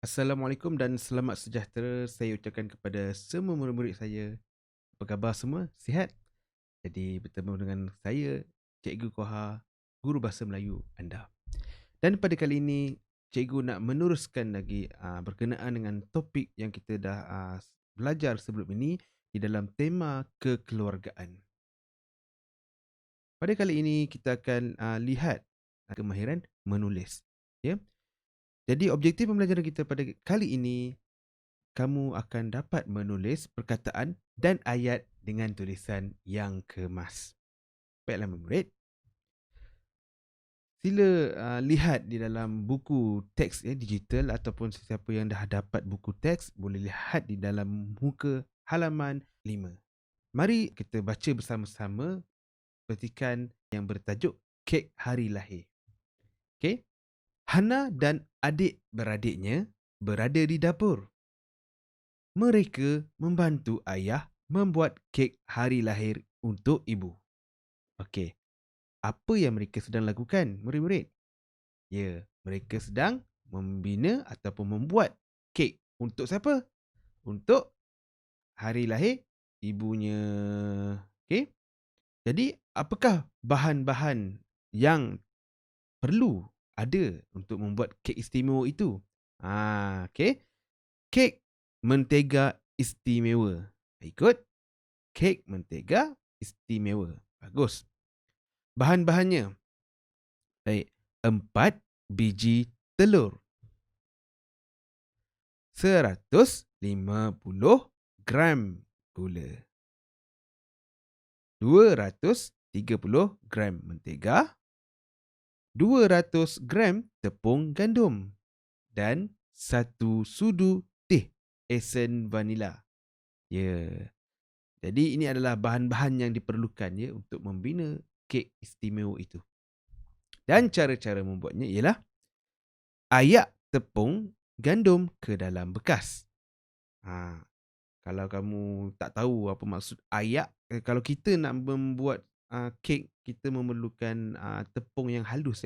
Assalamualaikum dan selamat sejahtera saya ucapkan kepada semua murid-murid saya. Apa khabar semua? Sihat? Jadi bertemu dengan saya, Cikgu Koha, Guru Bahasa Melayu anda. Dan pada kali ini, Cikgu nak meneruskan lagi berkenaan dengan topik yang kita dah belajar sebelum ini di dalam tema kekeluargaan. Pada kali ini kita akan lihat kemahiran menulis. Ya. Jadi objektif pembelajaran kita pada kali ini, kamu akan dapat menulis perkataan dan ayat dengan tulisan yang kemas. Baiklah murid, sila lihat di dalam buku teks digital ataupun sesiapa yang dah dapat buku teks boleh lihat di dalam muka halaman 5. Mari kita baca bersama-sama petikan yang bertajuk Kek Hari Lahir. Okey. Hana dan adik-beradiknya berada di dapur. Mereka membantu ayah membuat kek hari lahir untuk ibu. Okey, apa yang mereka sedang lakukan, murid-murid? Ya, mereka sedang membina ataupun membuat kek. Untuk siapa? Untuk hari lahir ibunya. Okey, jadi apakah bahan-bahan yang perlu ada untuk membuat kek istimewa itu? Okey. Kek mentega istimewa. Ikut. Kek mentega istimewa. Bagus. Bahan-bahannya. Baik. 4 biji telur. 150 gram gula. 230 gram mentega. 200 gram tepung gandum. Dan 1 sudu teh esen vanila. Ya. Jadi ini adalah bahan-bahan yang diperlukan ya untuk membina kek istimewa itu. Dan cara-cara membuatnya ialah ayak tepung gandum ke dalam bekas. Kalau kamu tak tahu apa maksud ayak, kalau kita nak membuat kek, kita memerlukan tepung yang halus.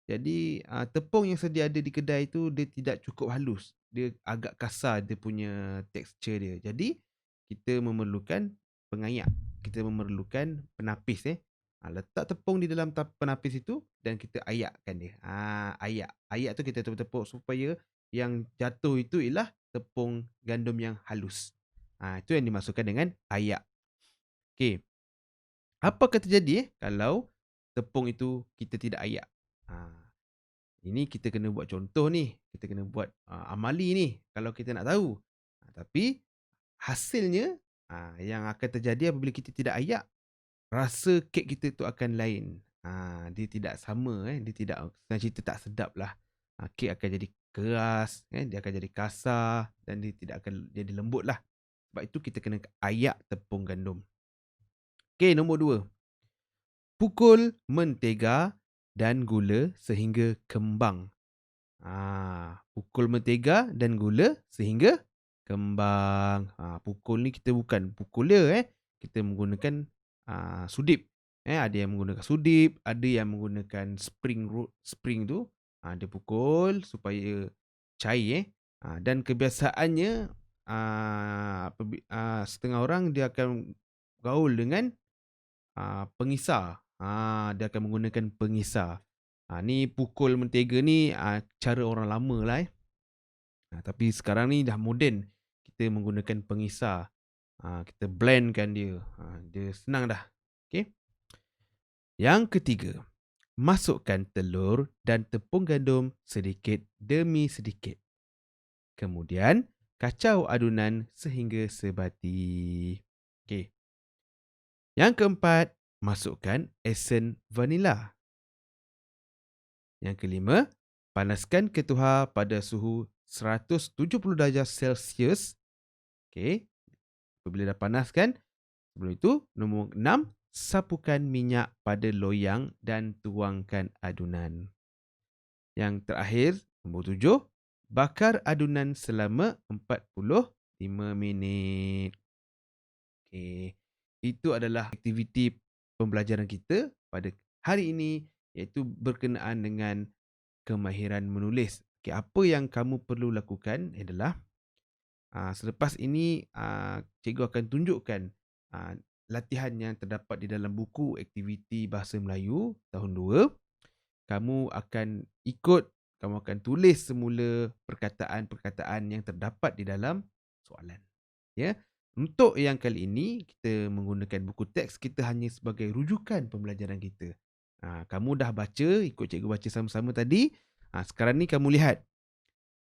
Jadi tepung yang sedia ada di kedai itu dia tidak cukup halus. Dia agak kasar dia punya tekstur dia. Jadi kita memerlukan pengayak. Kita memerlukan penapis. Letak tepung di dalam penapis itu dan kita ayakkan dia. Ayak. Ayak tu kita tepuk supaya yang jatuh itu ialah tepung gandum yang halus. Itu yang dimaksudkan dengan ayak. Okey. Apa terjadi kalau tepung itu kita tidak ayak? Ini kita kena buat contoh ni. Kita kena buat amali ni kalau kita nak tahu. Tapi hasilnya yang akan terjadi apabila kita tidak ayak, rasa kek kita tu akan lain. Dia tidak sama. Dia tidak, senang cerita tak sedap lah. Kek akan jadi keras, dia akan jadi kasar dan dia tidak akan jadi lembut lah. Sebab itu kita kena ayak tepung gandum. Okey, nombor 2. Pukul mentega dan gula sehingga kembang. Pukul mentega dan gula sehingga kembang. Pukul ni kita bukan pukul dia. Kita menggunakan sudip. Ada yang menggunakan sudip, ada yang menggunakan spring tu. Dia pukul supaya cair. Dan kebiasaannya setengah orang dia akan gaul dengan pengisar. Dia akan menggunakan pengisar. Ni pukul mentega ni cara orang lama lah. Tapi sekarang ni dah moden. Kita menggunakan pengisar. Kita blendkan dia. Dia senang dah. Okay. Yang ketiga, masukkan telur dan tepung gandum sedikit demi sedikit. Kemudian, kacau adunan sehingga sebati. Okey. Yang keempat, masukkan esen vanila. Yang kelima, panaskan ketuhar pada suhu 170 darjah Celsius. Okey. Apabila dah panaskan, sebelum itu, nombor 6, sapukan minyak pada loyang dan tuangkan adunan. Yang terakhir, nombor 7, bakar adunan selama 45 minit. Okey. Itu adalah aktiviti pembelajaran kita pada hari ini, iaitu berkenaan dengan kemahiran menulis. Okey, apa yang kamu perlu lakukan adalah selepas ini cikgu akan tunjukkan ah, latihan yang terdapat di dalam buku aktiviti Bahasa Melayu tahun 2. Kamu akan ikut, kamu akan tulis semula perkataan-perkataan yang terdapat di dalam soalan. Ya. Untuk yang kali ini kita menggunakan buku teks kita hanya sebagai rujukan pembelajaran kita. Kamu dah baca, ikut cikgu baca sama-sama tadi. Sekarang ni kamu lihat.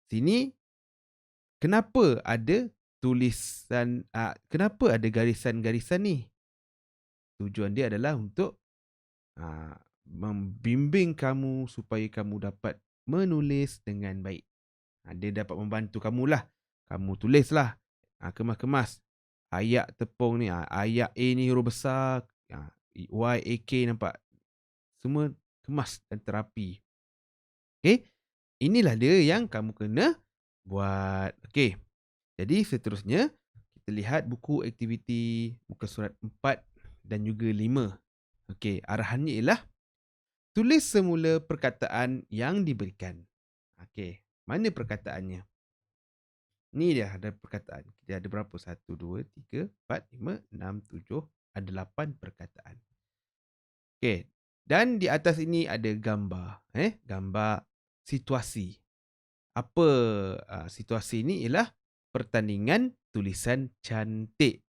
Sini kenapa ada tulisan, kenapa ada garisan-garisan ni? Tujuan dia adalah untuk membimbing kamu supaya kamu dapat menulis dengan baik. Dia dapat membantu kamulah. Kamu tulislah. Kemas-kemas. Ayak tepung ni. Ayak A ni huruf besar. Y, A, K nampak. Semua kemas dan terapi. Okay. Inilah dia yang kamu kena buat. Okay. Jadi seterusnya, kita lihat buku aktiviti muka surat 4 dan juga 5. Okay. Arahannya ialah tulis semula perkataan yang diberikan. Okey, mana perkataannya? Ni dia ada perkataan. Dia ada berapa? 1, 2, 3, 4, 5, 6, 7, ada 8 perkataan. Okey, dan di atas ini ada gambar. Gambar situasi. Apa situasi ni ialah pertandingan tulisan cantik.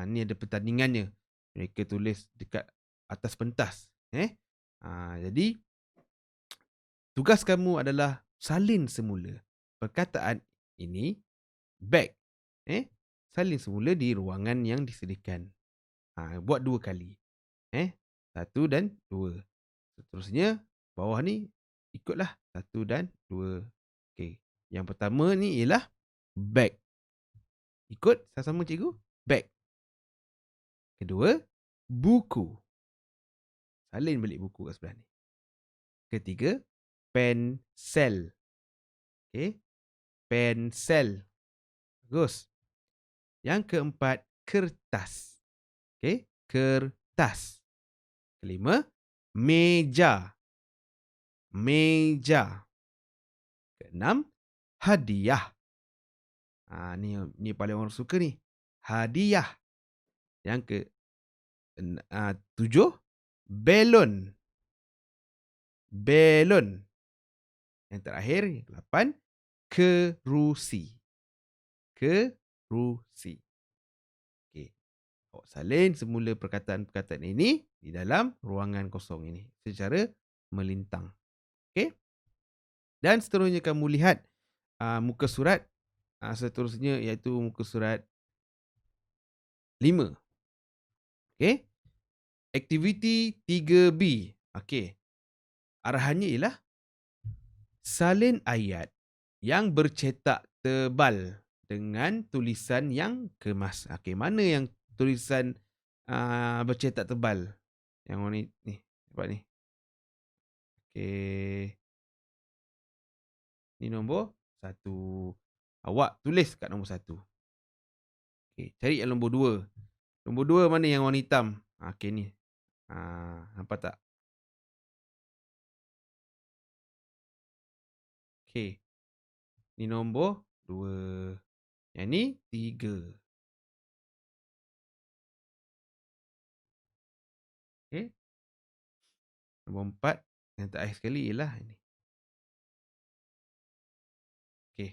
Ni ada pertandingannya. Mereka tulis dekat atas pentas. Jadi tugas kamu adalah salin semula perkataan ini back. Salin semula di ruangan yang disediakan. Buat 2 kali. 1 dan 2. Seterusnya bawah ni ikutlah 1 dan 2. Okey. Yang pertama ni ialah back. Ikut sama-sama cikgu. Back. Kedua, buku. Salin balik buku kat sebelah ni. Ketiga, pensel. Okey. Pensel. Bagus. Yang keempat, kertas. Okey, kertas. Kelima, meja. Meja. Keenam, hadiah. Ni paling orang suka ni. Hadiah. Yang ke 7, belon. Belon. Yang terakhir, 8, kerusi. Kerusi. Okey. Awak salin semula perkataan-perkataan ini di dalam ruangan kosong ini secara melintang. Okey? Dan seterusnya kamu lihat muka surat seterusnya iaitu muka surat 5. Okey? Aktiviti 3B. Okey. Arahannya ialah salin ayat yang bercetak tebal dengan tulisan yang kemas. Okey, mana yang tulisan bercetak tebal? Yang warna ni, nampak ni. Okey. Ni nombor 1. Awak tulis kat nombor 1. Okey, cari yang nombor 2. Nombor 2 mana yang warna hitam? Okey ni. Nampak tak? Okey. Ni nombor 2. Yang ni 3. Okey. Nombor 4 yang terakhir sekali ialah ini. Okey.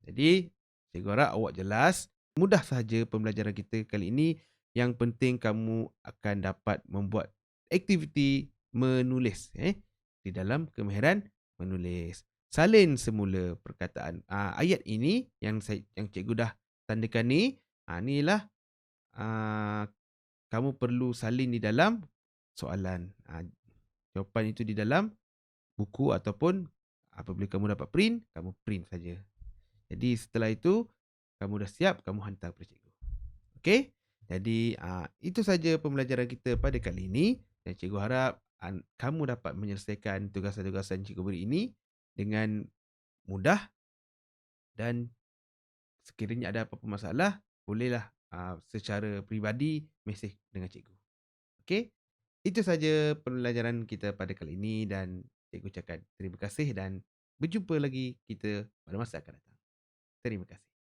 Jadi, cikgu harap awak jelas. Mudah sahaja pembelajaran kita kali ini. Yang penting kamu akan dapat membuat aktiviti menulis di dalam kemahiran menulis. Salin semula perkataan. Ayat ini yang cikgu dah tandakan ni, inilah kamu perlu salin di dalam soalan. Jawapan itu di dalam buku ataupun apabila kamu dapat print, kamu print saja. Jadi setelah itu, kamu dah siap, kamu hantar kepada cikgu. Okey? Jadi itu saja pembelajaran kita pada kali ini. Dan cikgu harap kamu dapat menyelesaikan tugasan-tugasan cikgu beri ini dengan mudah. Dan sekiranya ada apa-apa masalah, bolehlah secara peribadi mesej dengan cikgu. Okey? Itu saja pembelajaran kita pada kali ini dan cikgu ucapkan terima kasih dan Berjumpa lagi kita pada masa akan datang. Terima kasih.